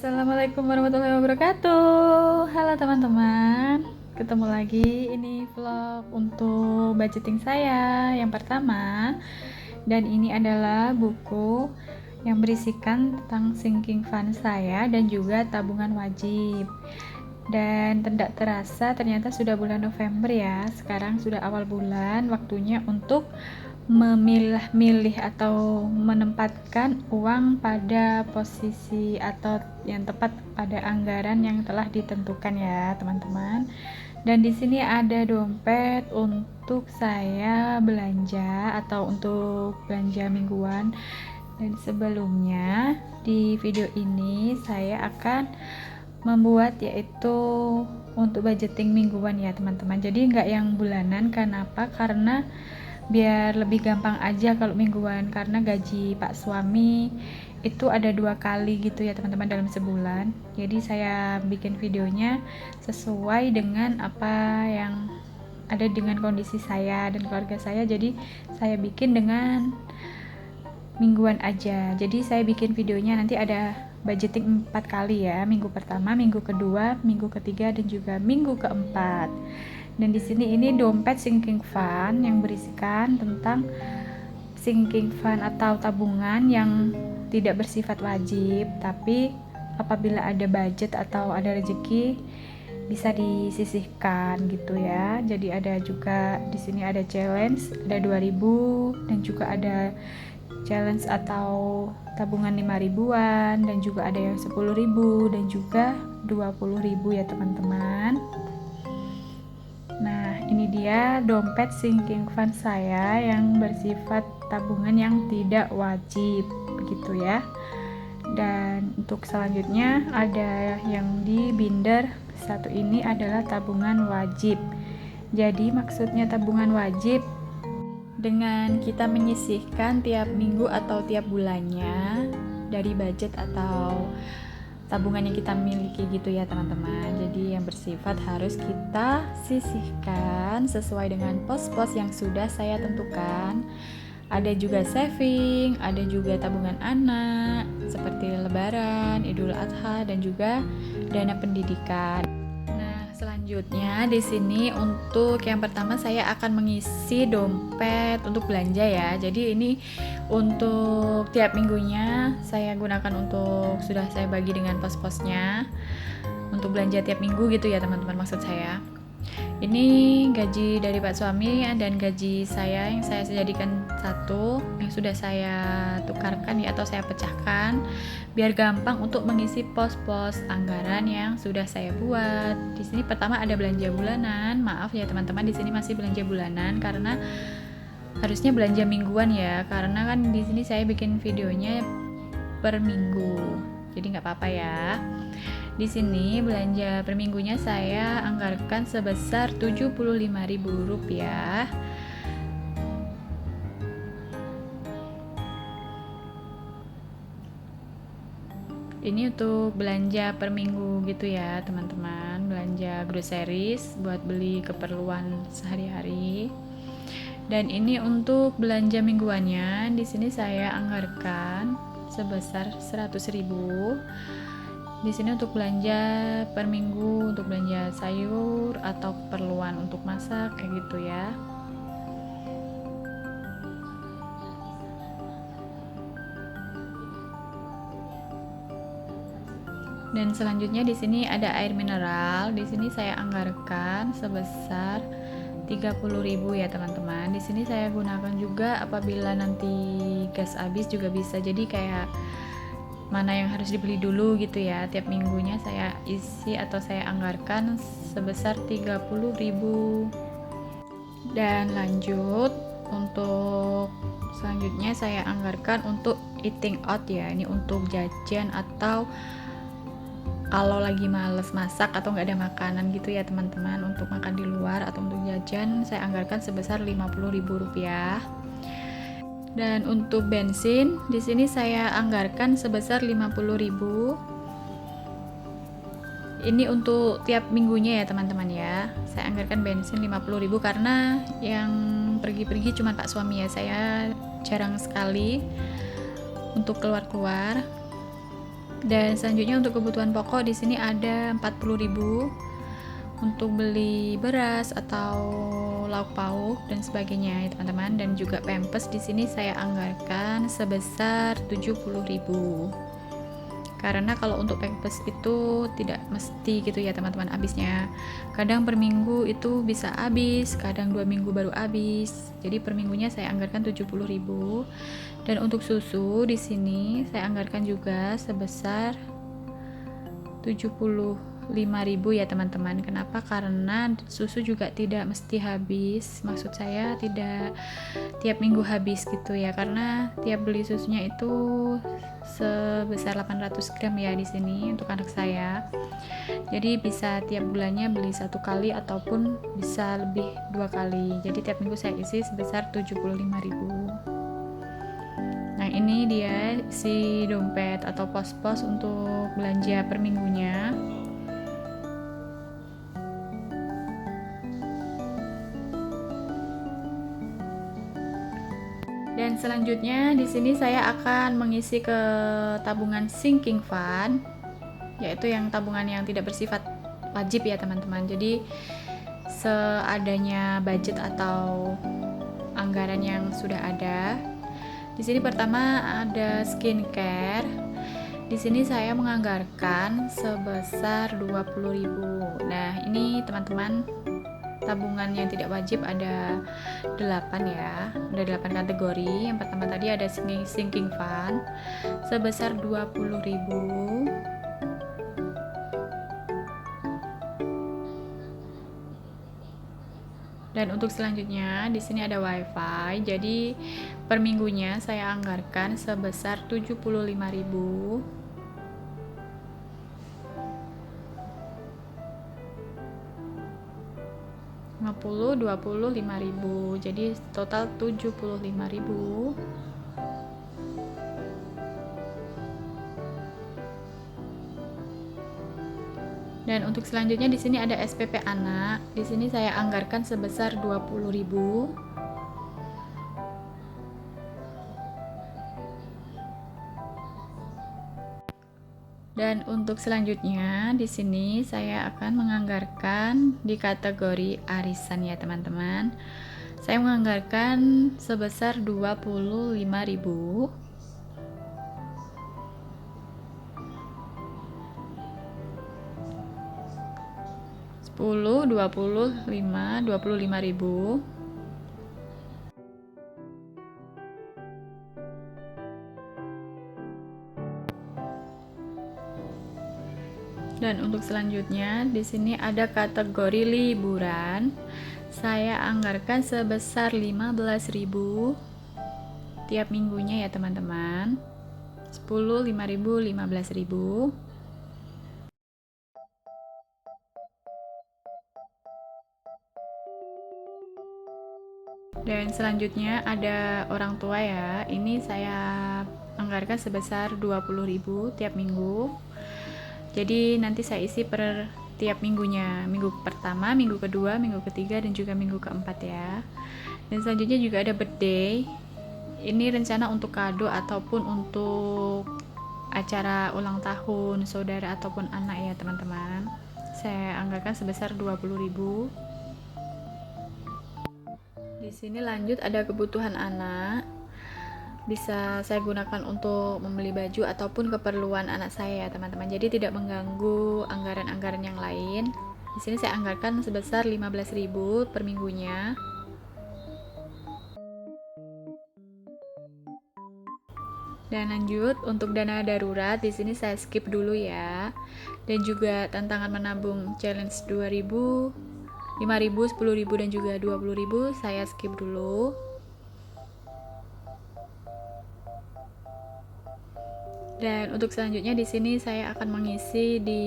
Assalamualaikum warahmatullahi wabarakatuh. Halo teman-teman, ketemu lagi. Ini vlog untuk budgeting saya yang pertama. Dan ini adalah buku yang berisikan tentang sinking fund saya dan juga tabungan wajib. Dan tidak terasa ternyata sudah bulan November ya. Sekarang sudah awal bulan, waktunya untuk memilah-milih atau menempatkan uang pada posisi atau yang tepat pada anggaran yang telah ditentukan ya teman-teman. Dan di sini ada dompet untuk saya belanja atau untuk belanja mingguan. Dan sebelumnya di video ini saya akan membuat yaitu untuk budgeting mingguan ya teman-teman. Jadi nggak yang bulanan. Kenapa? Karena biar lebih gampang aja kalau mingguan, karena gaji pak suami itu ada 2 kali gitu ya teman-teman dalam sebulan. Jadi saya bikin videonya sesuai dengan apa yang ada dengan kondisi saya dan keluarga saya. Jadi saya bikin dengan mingguan aja. Jadi saya bikin videonya nanti ada budgeting 4 kali ya, minggu pertama, minggu kedua, minggu ketiga, dan juga minggu keempat. Dan di sini ini dompet sinking fund yang berisikan tentang sinking fund atau tabungan yang tidak bersifat wajib, tapi apabila ada budget atau ada rezeki bisa disisihkan gitu ya. Jadi ada juga di sini ada challenge, ada 2000, dan juga ada challenge atau tabungan 5 ribuan, dan juga ada yang 10 ribu dan juga 20 ribu ya teman-teman. Nah, ini dia dompet sinking fund saya yang bersifat tabungan yang tidak wajib, begitu ya. Dan untuk selanjutnya ada yang di binder satu, ini adalah tabungan wajib. Jadi maksudnya tabungan wajib dengan kita menyisihkan tiap minggu atau tiap bulannya dari budget atau tabungan yang kita miliki gitu ya teman-teman. Jadi yang bersifat harus kita sisihkan sesuai dengan pos-pos yang sudah saya tentukan. Ada juga saving, ada juga tabungan anak seperti lebaran, idul adha, dan juga dana pendidikan. Nah, selanjutnya di sini untuk yang pertama saya akan mengisi dompet untuk belanja ya. Jadi ini untuk tiap minggunya saya gunakan untuk, sudah saya bagi dengan pos-posnya untuk belanja tiap minggu gitu ya teman-teman, maksud saya. Ini gaji dari pak suami dan gaji saya yang saya jadikan satu, yang sudah saya tukarkan ya atau saya pecahkan biar gampang untuk mengisi pos-pos anggaran yang sudah saya buat. Di sini pertama ada belanja bulanan. Maaf ya teman-teman, di sini masih belanja bulanan karena harusnya belanja mingguan ya, karena kan di sini saya bikin videonya per minggu. Jadi nggak apa-apa ya. Di sini belanja per minggunya saya anggarkan sebesar Rp75.000. Ini untuk belanja per minggu gitu ya teman-teman, belanja groceries buat beli keperluan sehari-hari. Dan ini untuk belanja mingguannya, di sini saya anggarkan sebesar 100.000. Di sini untuk belanja per minggu, untuk belanja sayur atau keperluan untuk masak kayak gitu ya. Dan selanjutnya di sini ada air mineral. Di sini saya anggarkan sebesar 30.000 ya teman-teman. Di sini saya gunakan juga apabila nanti gas habis juga bisa. Jadi kayak mana yang harus dibeli dulu gitu ya, tiap minggunya saya isi atau saya anggarkan sebesar 30.000. Dan lanjut untuk selanjutnya saya anggarkan untuk eating out ya. Ini untuk jajan atau kalau lagi males masak atau nggak ada makanan gitu ya teman-teman, untuk makan di luar atau untuk jajan saya anggarkan sebesar Rp50.000. Dan untuk bensin di sini saya anggarkan sebesar 50.000. Ini untuk tiap minggunya ya teman-teman ya. Saya anggarkan bensin 50.000 karena yang pergi-pergi cuma pak suami ya. Saya jarang sekali untuk keluar-keluar. Dan selanjutnya untuk kebutuhan pokok di sini ada 40.000 untuk beli beras atau lauk pauk dan sebagainya ya teman-teman. Dan juga pampers di sini saya anggarkan sebesar 70.000. Karena kalau untuk pampers itu tidak mesti gitu ya teman-teman habisnya. Kadang per minggu itu bisa habis, kadang 2 minggu baru habis. Jadi per minggunya saya anggarkan 70.000. Dan untuk susu di sini saya anggarkan juga sebesar 75.000 ya teman-teman. Kenapa? Karena susu juga tidak mesti habis. Maksud saya tidak tiap minggu habis gitu ya, karena tiap beli susunya itu sebesar 800 gram ya di sini untuk anak saya. Jadi bisa tiap bulannya beli 1 kali ataupun bisa lebih 2 kali. Jadi tiap minggu saya isi sebesar 75.000. Nah, ini dia si dompet atau pos-pos untuk belanja per minggunya. Dan selanjutnya di sini saya akan mengisi ke tabungan sinking fund, yaitu yang tabungan yang tidak bersifat wajib ya teman-teman. Jadi seadanya budget atau anggaran yang sudah ada. Di sini pertama ada skincare. Di sini saya menganggarkan sebesar 20.000. Nah, ini teman-teman tabungan yang tidak wajib ada 8 ya, ada 8 kategori. Yang pertama tadi ada sinking fund sebesar 20.000. Dan untuk selanjutnya di sini ada wifi. Jadi per minggunya saya anggarkan sebesar 75.000. 50, 20, 5.000. Jadi total 75.000. Dan untuk selanjutnya di sini ada SPP anak. Di sini saya anggarkan sebesar 20.000. Dan untuk selanjutnya di sini saya akan menganggarkan di kategori arisan ya teman-teman. Saya menganggarkan sebesar 25.000. 10, 25.000. Dan untuk selanjutnya di sini ada kategori liburan. Saya anggarkan sebesar 15.000 tiap minggunya ya teman-teman. 10, 5.000, 15.000. Dan selanjutnya ada orang tua ya. Ini saya anggarkan sebesar 20.000 tiap minggu. Jadi nanti saya isi per tiap minggunya, minggu pertama, minggu kedua, minggu ketiga, dan juga minggu keempat ya. Dan selanjutnya juga ada birthday. Ini rencana untuk kado ataupun untuk acara ulang tahun saudara ataupun anak ya teman-teman. Saya anggarkan sebesar 20.000. Di sini lanjut ada kebutuhan anak. Bisa saya gunakan untuk membeli baju ataupun keperluan anak saya, teman-teman. Jadi tidak mengganggu anggaran-anggaran yang lain. Di sini saya anggarkan sebesar 15.000 per minggunya. Dan lanjut untuk dana darurat di sini saya skip dulu ya. Dan juga tantangan menabung challenge 2.000, 5.000, 10.000 dan juga 20.000 saya skip dulu. Dan untuk selanjutnya di sini saya akan mengisi di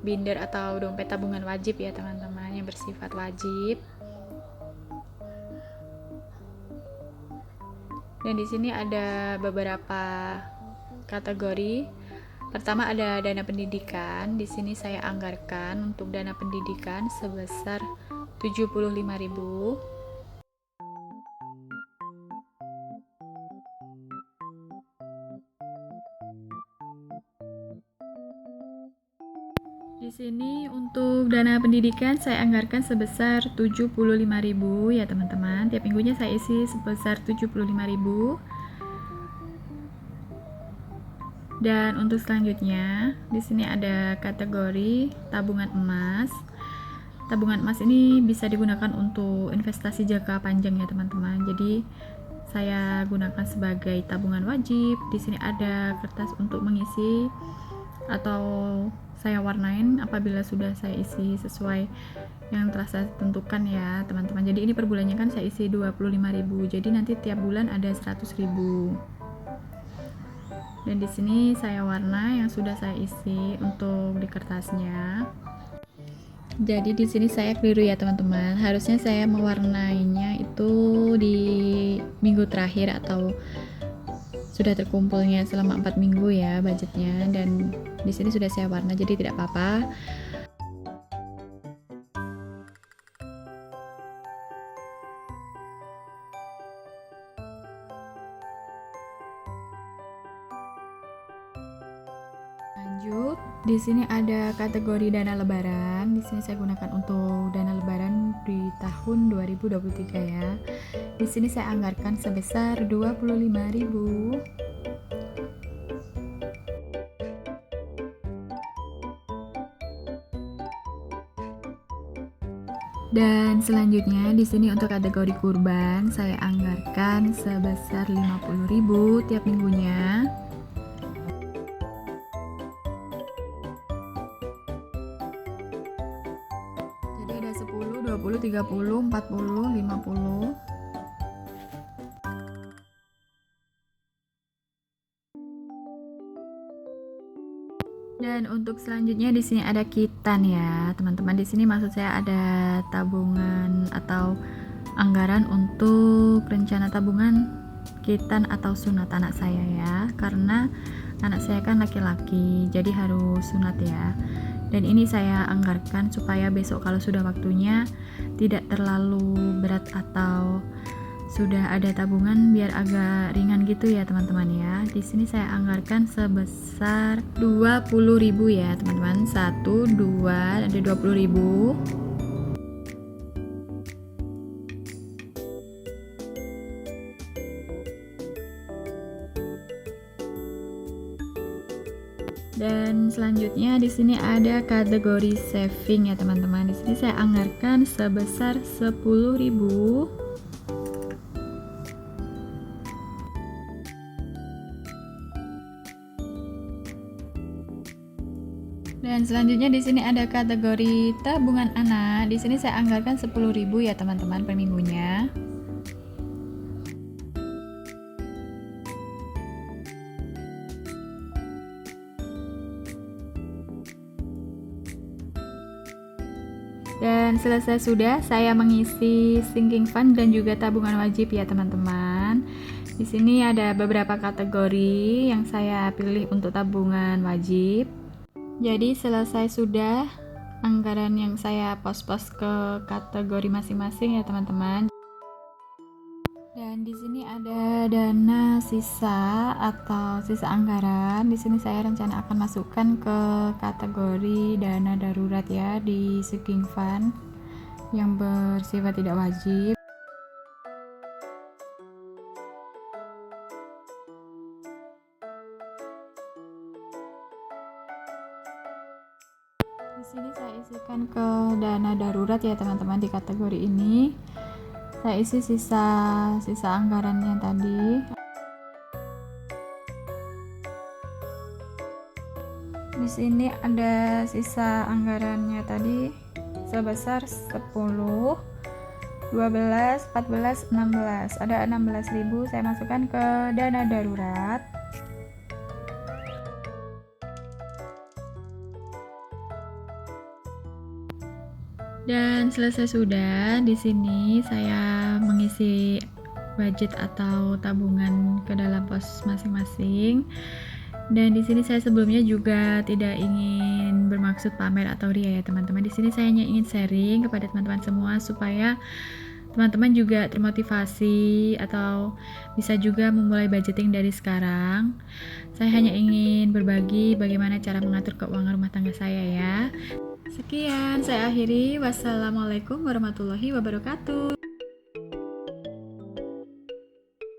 binder atau dompet tabungan wajib ya teman-teman, yang bersifat wajib. Dan di sini ada beberapa kategori. Pertama ada dana pendidikan. Di sini saya anggarkan untuk dana pendidikan sebesar 75.000. Di sini untuk dana pendidikan saya anggarkan sebesar 75.000 ya teman-teman. Tiap minggunya saya isi sebesar 75.000. Dan untuk selanjutnya di sini ada kategori tabungan emas. Tabungan emas ini bisa digunakan untuk investasi jangka panjang ya teman-teman. Jadi saya gunakan sebagai tabungan wajib. Di sini ada kertas untuk mengisi atau saya warnain apabila sudah saya isi sesuai yang telah saya tentukan ya teman-teman. Jadi ini per bulannya kan saya isi 25.000. Jadi nanti tiap bulan ada 100.000. Dan di sini saya warna yang sudah saya isi untuk di kertasnya. Jadi di sini saya keliru ya teman-teman. Harusnya saya mewarnainya itu di minggu terakhir atau sudah terkumpulnya selama 4 minggu ya budgetnya, dan di sini sudah saya warna jadi tidak apa-apa. Lanjut, di sini ada kategori dana lebaran. Di sini saya gunakan untuk dana lebaran di tahun 2023 ya. Di sini saya anggarkan sebesar 25.000. Dan selanjutnya di sini untuk kategori kurban saya anggarkan sebesar 50.000 tiap minggunya. Jadi ada 10, 20, 30, 40, 50. Dan untuk selanjutnya di sini ada kitan ya, teman-teman. Di sini maksud saya ada tabungan atau anggaran untuk rencana tabungan kitan atau sunat anak saya ya. Karena anak saya kan laki-laki, jadi harus sunat ya. Dan ini saya anggarkan supaya besok kalau sudah waktunya tidak terlalu berat atau sudah ada tabungan biar agak ringan gitu ya teman-teman ya. Di sini saya anggarkan sebesar 20.000 ya teman-teman. 1, 2, ada 20.000. Dan selanjutnya di sini ada kategori saving ya teman-teman. Di sini saya anggarkan sebesar 10.000. Dan selanjutnya di sini ada kategori tabungan anak. Di sini saya anggarkan 10.000 ya teman-teman per minggunya. Dan selesai sudah saya mengisi sinking fund dan juga tabungan wajib ya teman-teman. Di sini ada beberapa kategori yang saya pilih untuk tabungan wajib. Jadi selesai sudah anggaran yang saya pos-pos ke kategori masing-masing ya teman-teman. Dan di sini ada dana sisa atau sisa anggaran. Di sini saya rencana akan masukkan ke kategori dana darurat ya di sinking fund yang bersifat tidak wajib. Di sini saya isikan ke dana darurat ya teman-teman. Di kategori ini saya isi sisa anggarannya tadi. Di sini ada sisa anggarannya tadi sebesar 10, 12, 14, 16. Ada 16.000 saya masukkan ke dana darurat. Dan selesai sudah, di sini saya mengisi budget atau tabungan ke dalam pos masing-masing. Dan di sini saya sebelumnya juga tidak ingin bermaksud pamer atau ria ya teman-teman. Di sini saya hanya ingin sharing kepada teman-teman semua supaya teman-teman juga termotivasi atau bisa juga memulai budgeting dari sekarang. Saya hanya ingin berbagi bagaimana cara mengatur keuangan rumah tangga saya ya. Sekian, saya akhiri. Wassalamualaikum warahmatullahi wabarakatuh.